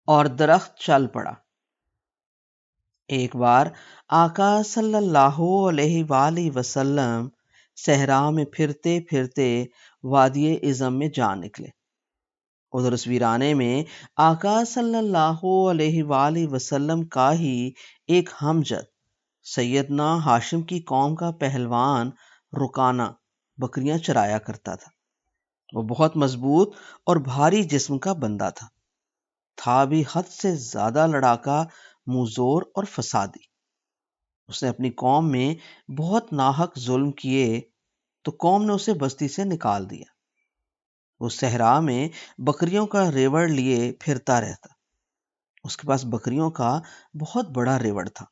اور درخت چل پڑا۔ ایک بار آقا صلی اللہ علیہ وآلہ وسلم صحرا میں پھرتے پھرتے وادی اعظم میں جا نکلے۔ ادھر اس ویرانے میں آقا صلی اللہ علیہ وآلہ وسلم کا ہی ایک ہمجد سیدنا ہاشم کی قوم کا پہلوان رکانہ بکریاں چرایا کرتا تھا۔ وہ بہت مضبوط اور بھاری جسم کا بندہ تھا بھی حد سے زیادہ لڑاکا، منہ اور فسادی۔ اس نے اپنی قوم میں بہت ناحق ظلم کیے تو قوم نے اسے بستی سے نکال دیا۔ وہ صحرا میں بکریوں کا ریوڑ لیے پھرتا رہتا۔ اس کے پاس بکریوں کا بہت بڑا ریوڑ تھا۔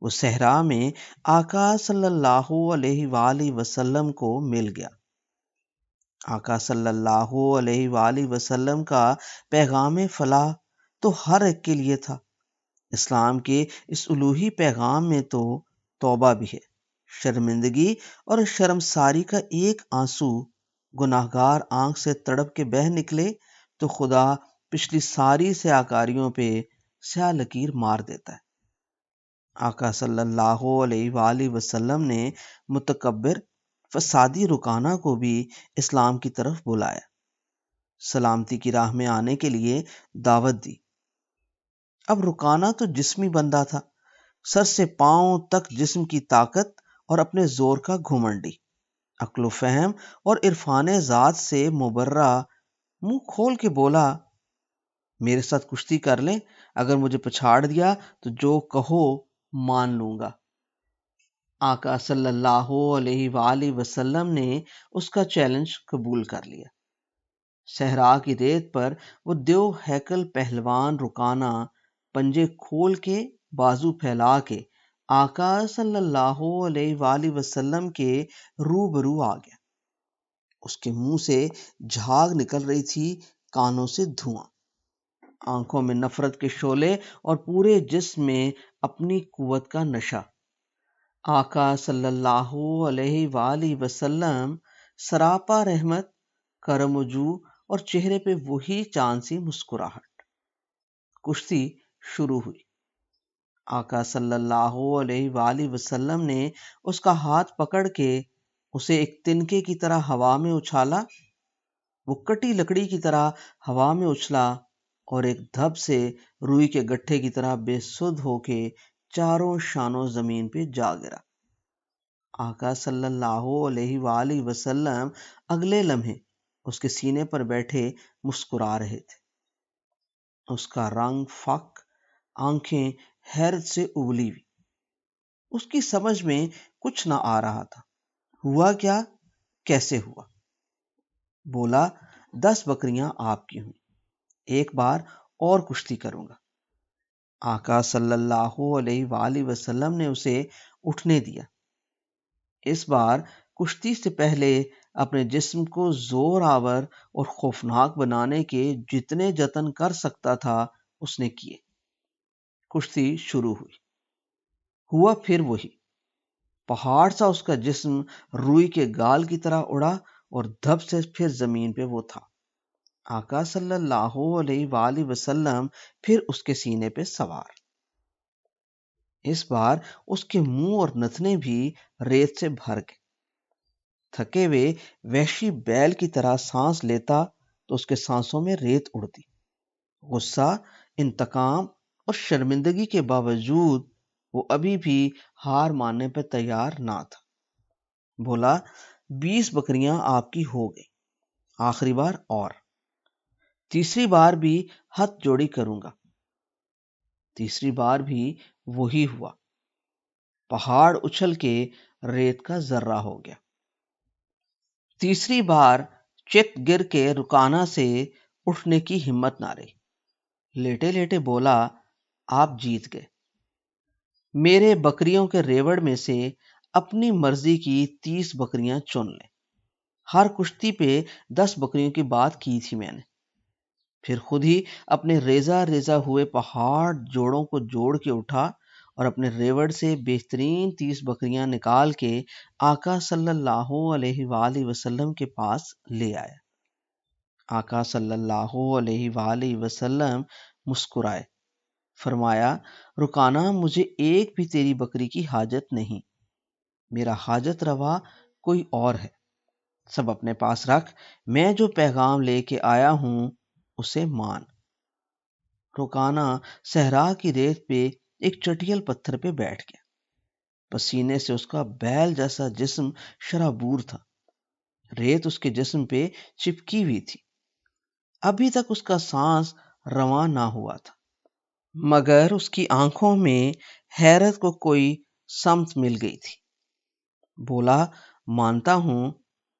وہ صحرا میں آقا صلی اللہ علیہ وآلہ وسلم کو مل گیا۔ آقا صلی اللہ علیہ وآلہ وسلم کا پیغام فلاح تو ہر ایک کے لیے تھا۔ اسلام کے اس الوہی پیغام میں تو توبہ بھی ہے۔ شرمندگی اور شرمساری کا ایک آنسو گناہگار آنکھ سے تڑپ کے بہہ نکلے تو خدا پچھلی ساری سیاکاریوں پہ سیاہ لکیر مار دیتا ہے۔ آقا صلی اللہ علیہ وآلہ وسلم نے متکبر فسادی رکانہ کو بھی اسلام کی طرف بلایا، سلامتی کی راہ میں آنے کے لیے دعوت دی۔ اب رکانہ تو جسمی بندہ تھا، سر سے پاؤں تک جسم کی طاقت اور اپنے زور کا گھمنڈی، عقل و فہم اور عرفان ذات سے مبرہ، منہ کھول کے بولا، میرے ساتھ کشتی کر لیں، اگر مجھے پچھاڑ دیا تو جو کہو مان لوں گا۔ آقا صلی اللہ علیہ وآلہ وسلم نے اس کا چیلنج قبول کر لیا۔ صحرا کی ریت پر وہ دیو ہیکل پہلوان رکانہ پنجے کھول کے بازو پھیلا کے آقا صلی اللہ علیہ وآلہ وسلم کے روبرو آ گیا۔ اس کے منہ سے جھاگ نکل رہی تھی، کانوں سے دھواں، آنکھوں میں نفرت کے شعلے اور پورے جسم میں اپنی قوت کا نشہ۔ آقا صلی اللہ علیہ وآلہ وسلم سراپا رحمت، کرم وجوہ اور چہرے پہ وہی چاند سی مسکراہٹ۔ کشتی شروع ہوئی۔ آقا صلی اللہ علیہ وآلہ وسلم نے اس کا ہاتھ پکڑ کے اسے ایک تنکے کی طرح ہوا میں اچھالا۔ وہ کٹی لکڑی کی طرح ہوا میں اچھلا اور ایک دھب سے روئی کے گٹھے کی طرح بے سدھ ہو کے چاروں شانوں زمین پہ جا گرا۔ آقا صلی اللہ علیہ وآلہ وسلم اگلے لمحے اس کے سینے پر بیٹھے مسکرا رہے تھے۔ اس کا رنگ فاق، آنکھیں حیرت سے ابلی ہوئی۔ اس کی سمجھ میں کچھ نہ آ رہا تھا، ہوا کیا، کیسے ہوا؟ بولا، 10 بکریاں آپ کی ہوئی، ایک بار اور کشتی کروں گا۔ آقا صلی اللہ علیہ وآلہ وسلم نے اسے اٹھنے دیا۔ اس بار کشتی سے پہلے اپنے جسم کو زور آور اور خوفناک بنانے کے جتنے جتن کر سکتا تھا اس نے کیے۔ کشتی شروع ہوئی۔ ہوا پھر وہی، پہاڑ سا اس کا جسم روئی کے گال کی طرح اڑا اور دھب سے پھر زمین پہ وہ تھا۔ آقا صلی اللہ علیہ وآلہ وسلم پھر اس کے سینے پہ سوار۔ اس بار اس کے منہ اور نتنے بھی ریت سے بھر گئے۔ تھکے ہوئے وحشی بیل کی طرح سانس لیتا تو اس کے سانسوں میں ریت اڑتی۔ غصہ، انتقام اور شرمندگی کے باوجود وہ ابھی بھی ہار ماننے پہ تیار نہ تھا۔ بولا، 20 بکریاں آپ کی ہو گئی، آخری بار اور، تیسری بار بھی ہاتھ جوڑی کروں گا۔ تیسری بار بھی وہی ہوا، پہاڑ اچھل کے ریت کا ذرہ ہو گیا۔ تیسری بار چت گر کے رکانہ سے اٹھنے کی ہمت نہ رہی۔ لیٹے لیٹے بولا، آپ جیت گئے۔ میرے بکریوں کے ریوڑ میں سے اپنی مرضی کی 30 بکریاں چن لیں۔ ہر کشتی پہ 10 بکریوں کی بات کی تھی میں نے۔ پھر خود ہی اپنے ریزہ ریزہ ہوئے پہاڑ جوڑوں کو جوڑ کے اٹھا اور اپنے ریوڑ سے بہترین 30 بکریاں نکال کے آقا صلی اللہ علیہ وآلہ وسلم کے پاس لے آیا۔ آقا صلی اللہ علیہ وآلہ وسلم مسکرائے. فرمایا رکانہ مجھے ایک بھی تیری بکری کی حاجت نہیں، میرا حاجت روا کوئی اور ہے. سب اپنے پاس رکھ، میں جو پیغام لے کے آیا ہوں اسے مان. رکانہ صحرا کی ریت پہ ایک چٹیل پتھر پہ بیٹھ گیا. پسینے سے اس کا بیل جیسا جسم شرابور تھا. ریت اس کے جسم پہ چپکی ہوئی تھی. ابھی تک اس کا سانس رواں نہ ہوا تھا، مگر اس کی آنکھوں میں حیرت کو کوئی سمت مل گئی تھی. بولا مانتا ہوں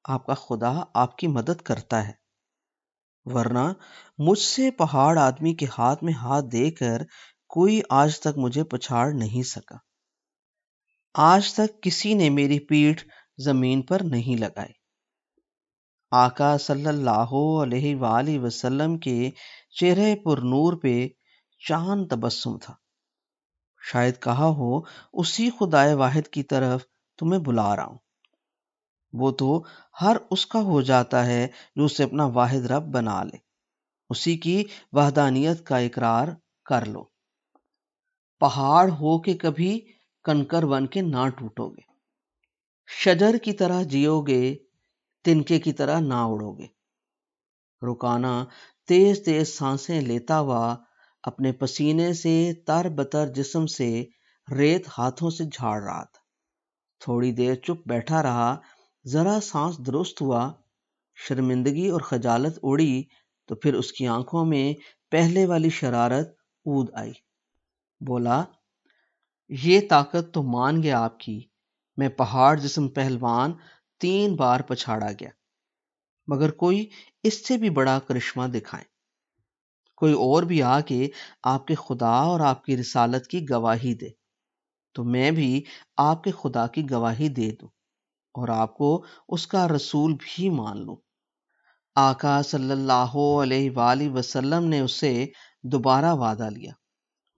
آپ کا خدا آپ کی مدد کرتا ہے، ورنہ مجھ سے پہاڑ آدمی کے ہاتھ میں ہاتھ دے کر کوئی آج تک مجھے پچھاڑ نہیں سکا. آج تک کسی نے میری پیٹھ زمین پر نہیں لگائی. آقا صلی اللہ علیہ وآلہ وسلم کے چہرے پر نور پہ چاند تبسم تھا. شاید کہا ہو اسی خدائے واحد کی طرف تمہیں بلا رہا ہوں. وہ تو ہر اس کا ہو جاتا ہے جو اسے اپنا واحد رب بنا لے. اسی کی وحدانیت کا اقرار کر لو. پہاڑ ہو کے کبھی کنکر بن کے نہ ٹوٹو گے، شجر کی طرح جیو گے، تنکے کی طرح نہ اڑو گے. رکانہ تیز تیز سانسیں لیتا ہوا اپنے پسینے سے تر بتر جسم سے ریت ہاتھوں سے جھاڑ رہا تھا. تھوڑی دیر چپ بیٹھا رہا. ذرا سانس درست ہوا، شرمندگی اور خجالت اڑی تو پھر اس کی آنکھوں میں پہلے والی شرارت اود آئی. بولا یہ طاقت تو مان گیا آپ کی، میں پہاڑ جسم پہلوان 3 بار پچھاڑا گیا، مگر کوئی اس سے بھی بڑا کرشمہ دکھائیں. کوئی اور بھی آ کے آپ کے خدا اور آپ کی رسالت کی گواہی دے تو میں بھی آپ کے خدا کی گواہی دے دوں اور آپ کو اس کا رسول بھی مان لوں. آقا صلی اللہ علیہ وآلہ وسلم نے اس سے دوبارہ وعدہ لیا.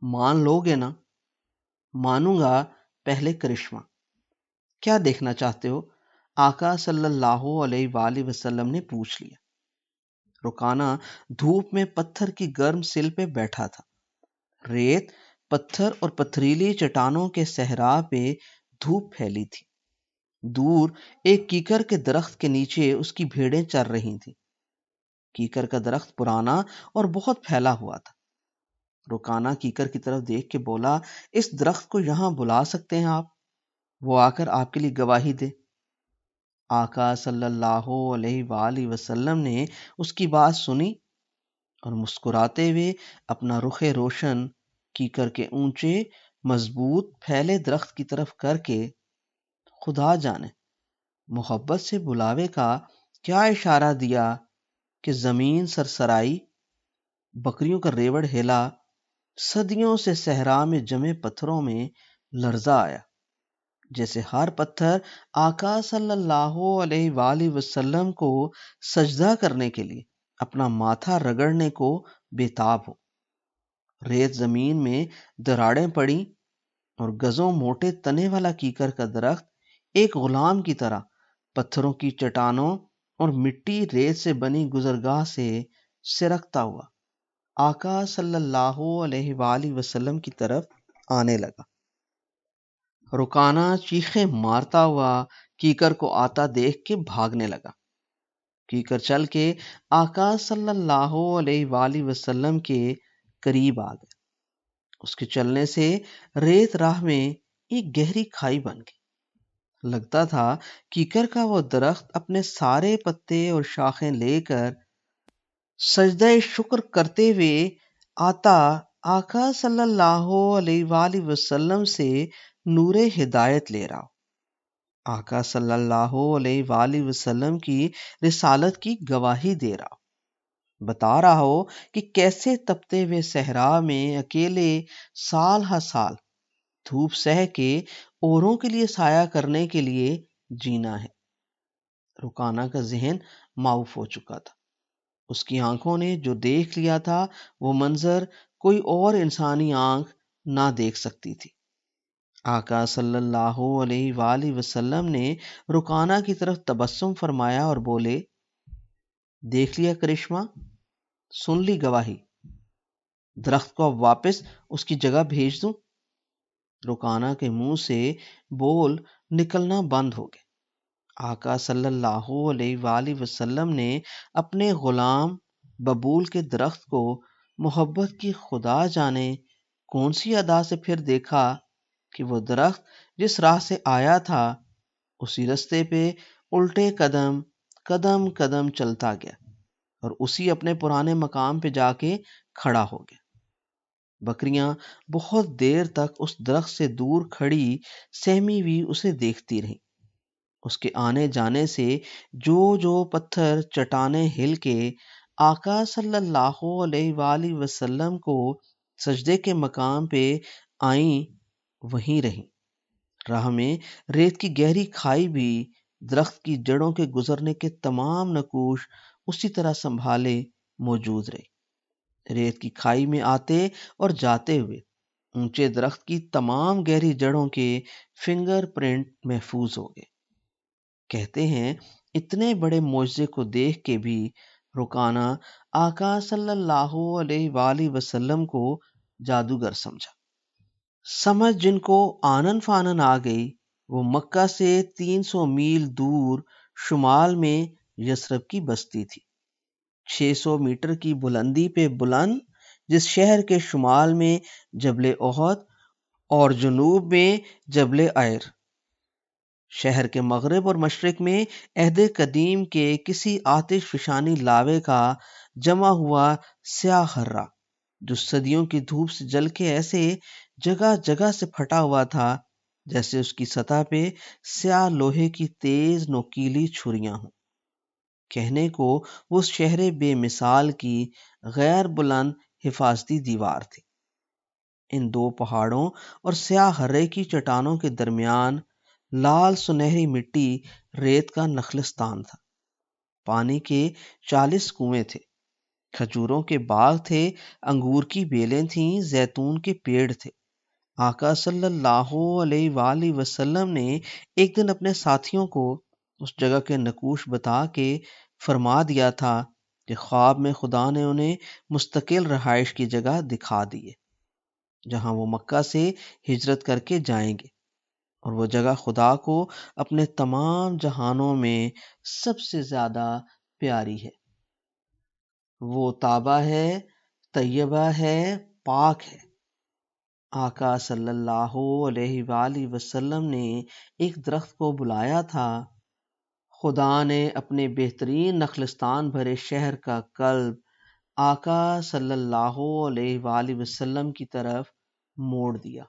مان لو گے نا؟ مانوں گا، پہلے کرشمہ. کیا دیکھنا چاہتے ہو؟ آقا صلی اللہ علیہ وآلہ وسلم نے پوچھ لیا. رکانہ دھوپ میں پتھر کی گرم سل پہ بیٹھا تھا. ریت، پتھر اور پتھریلی چٹانوں کے صحرا پہ دھوپ پھیلی تھی. دور ایک کیکر کے درخت کے نیچے اس کی بھیڑیں چر رہی تھیں. کیکر کا درخت پرانا اور بہت پھیلا ہوا تھا. رکانہ کیکر کی طرف دیکھ کے بولا اس درخت کو یہاں بلا سکتے ہیں آپ؟ وہ آ کر آپ کے لیے گواہی دے. آقا صلی اللہ علیہ وآلہ وسلم نے اس کی بات سنی اور مسکراتے ہوئے اپنا رخ روشن کیکر کے اونچے مضبوط پھیلے درخت کی طرف کر کے خدا جانے محبت سے بلاوے کا کیا اشارہ دیا کہ زمین سرسرائی، بکریوں کا ریوڑ ہلا، صدیوں سے صحرا میں جمے پتھروں میں لرزہ آیا. جیسے ہر پتھر آقا صلی اللہ علیہ وآلہ وسلم کو سجدہ کرنے کے لیے اپنا ماتھا رگڑنے کو بےتاب ہو. ریت زمین میں دراڑیں پڑی اور گزوں موٹے تنے والا کیکر کا درخت ایک غلام کی طرح پتھروں کی چٹانوں اور مٹی ریت سے بنی گزرگاہ سے سرکتا ہوا آقا صلی اللہ علیہ وآلہ وسلم کی طرف آنے لگا. رکانہ چیخیں مارتا ہوا کیکر کو آتا دیکھ کے بھاگنے لگا. کیکر چل کے آقا صلی اللہ علیہ وآلہ وسلم کے قریب آ گیا. اس کے چلنے سے ریت راہ میں ایک گہری کھائی بن گئی. لگتا تھا کیکر کا وہ درخت اپنے سارے پتے اور شاخیں لے کر سجدہ شکر کرتے ہوئے آقا صلی اللہ علیہ وآلہ وسلم سے نور ہدایت لے رہا ہو، آقا صلی اللہ علیہ وآلہ وسلم کی رسالت کی گواہی دے رہا ہو، بتا رہا ہو کہ کیسے تپتے ہوئے صحرا میں اکیلے سال ہر سال دھوپ سہ کے اوروں کے لیے سایہ کرنے کے لیے جینا ہے. رکانہ کا ذہن معاف ہو چکا تھا. اس کی آنکھوں نے جو دیکھ لیا تھا وہ منظر کوئی اور انسانی آنکھ نہ دیکھ سکتی تھی. آقا صلی اللہ علیہ وآلہ وسلم نے رکانہ کی طرف تبسم فرمایا اور بولے دیکھ لیا کرشمہ، سن لی گواہی. درخت کو اب واپس اس کی جگہ بھیج دوں؟ رکانہ کے منہ سے بول نکلنا بند ہو گئے۔ آقا صلی اللہ علیہ وآلہ وسلم نے اپنے غلام ببول کے درخت کو محبت کی خدا جانے کون سی ادا سے پھر دیکھا کہ وہ درخت جس راہ سے آیا تھا اسی رستے پہ الٹے قدم قدم قدم چلتا گیا اور اسی اپنے پرانے مقام پہ جا کے کھڑا ہو گیا۔ بکریاں بہت دیر تک اس درخت سے دور کھڑی سہمی ہوئی اسے دیکھتی رہیں۔ اس کے آنے جانے سے جو جو پتھر چٹانیں ہل کے آقا صلی اللہ علیہ وآلہ وسلم کو سجدے کے مقام پہ آئیں وہیں رہیں۔ راہ میں ریت کی گہری کھائی بھی درخت کی جڑوں کے گزرنے کے تمام نقوش اسی طرح سنبھالے موجود رہے۔ ریت کی کھائی میں آتے اور جاتے ہوئے اونچے درخت کی تمام گہری جڑوں کے فنگر پرنٹ محفوظ ہو گئے۔ کہتے ہیں اتنے بڑے معجزے کو دیکھ کے بھی رکانہ آقا صلی اللہ علیہ وآلہ وسلم کو جادوگر سمجھا۔ سمجھ جن کو آنن فانن آ گئی وہ مکہ سے 300 میل دور شمال میں یثرب کی بستی تھی، 600 میٹر کی بلندی پہ بلند، جس شہر کے شمال میں جبل احد اور جنوب میں جبل عیر، شہر کے مغرب اور مشرق میں عہد قدیم کے کسی آتش فشانی لاوے کا جمع ہوا سیاہ ہررا جو صدیوں کی دھوپ سے جل کے ایسے جگہ جگہ سے پھٹا ہوا تھا جیسے اس کی سطح پہ سیاہ لوہے کی تیز نوکیلی چھریاں ہوں۔ کہنے کو وہ اس شہر بے مثال کی غیر بلند حفاظتی دیوار تھی۔ ان دو پہاڑوں اور سیاہ ہرے کی چٹانوں کے درمیان لال سنہری مٹی ریت کا نخلستان تھا۔ پانی کے 40 کنویں تھے، کھجوروں کے باغ تھے، انگور کی بیلیں تھیں، زیتون کے پیڑ تھے۔ آقا صلی اللہ علیہ وآلہ وسلم نے ایک دن اپنے ساتھیوں کو اس جگہ کے نقوش بتا کے فرما دیا تھا کہ خواب میں خدا نے انہیں مستقل رہائش کی جگہ دکھا دی ہے جہاں وہ مکہ سے ہجرت کر کے جائیں گے، اور وہ جگہ خدا کو اپنے تمام جہانوں میں سب سے زیادہ پیاری ہے۔ وہ طابہ ہے، طیبہ ہے، پاک ہے۔ آقا صلی اللہ علیہ وآلہ وسلم نے ایک درخت کو بلایا تھا، خدا نے اپنے بہترین نخلستان بھرے شہر کا قلب آقا صلی اللہ علیہ وآلہ وسلم کی طرف موڑ دیا۔